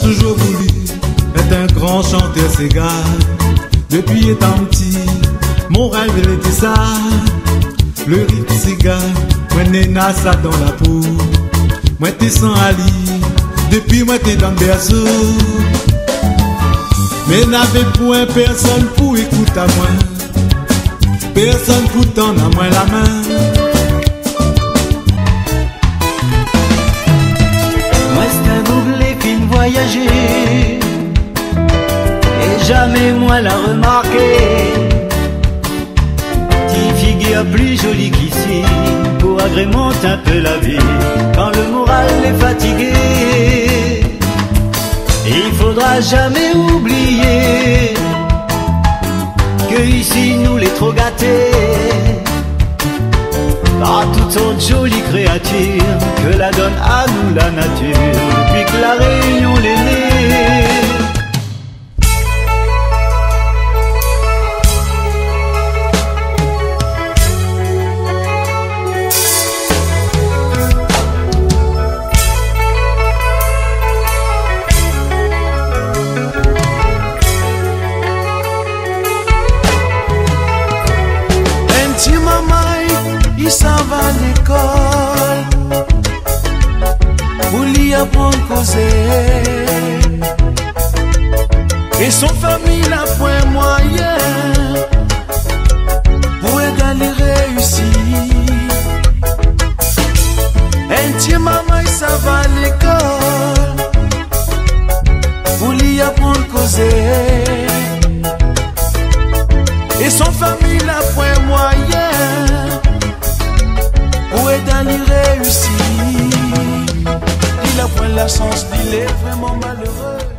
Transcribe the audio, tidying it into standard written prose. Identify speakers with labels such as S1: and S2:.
S1: toujours voulu être un grand chanteur Sega. Depuis étant petit, mon rêve il était ça. Le rythme Sega, moi nena ça dans la peau. Moi t'es sans Ali, depuis moi t'es dans le berceau. Mais n'avait point personne pour écouter à moi. Personne pour tendre à moi la main.
S2: Moi c'est un bouglé qui me voyageait et jamais moi l'a remarqué. Petite figure plus jolie qu'ici pour agrémenter un peu la vie quand le moral est fatigué. Il faudra jamais oublier que ici nous les trop gâtés par toutes sortes jolies créatures que la donne à nous la nature depuis que la Réunion l'est née.
S3: Si maman, il s'en va à l'école pour lui apprendre à causer. Et son famille n'a point moyen pour aider à les réussir. Un petit maman, il s'en va à l'école pour lui apprendre à causer. Et son famille n'a point moyen pour aider à lui réussir. Il a point la chance, il est vraiment malheureux.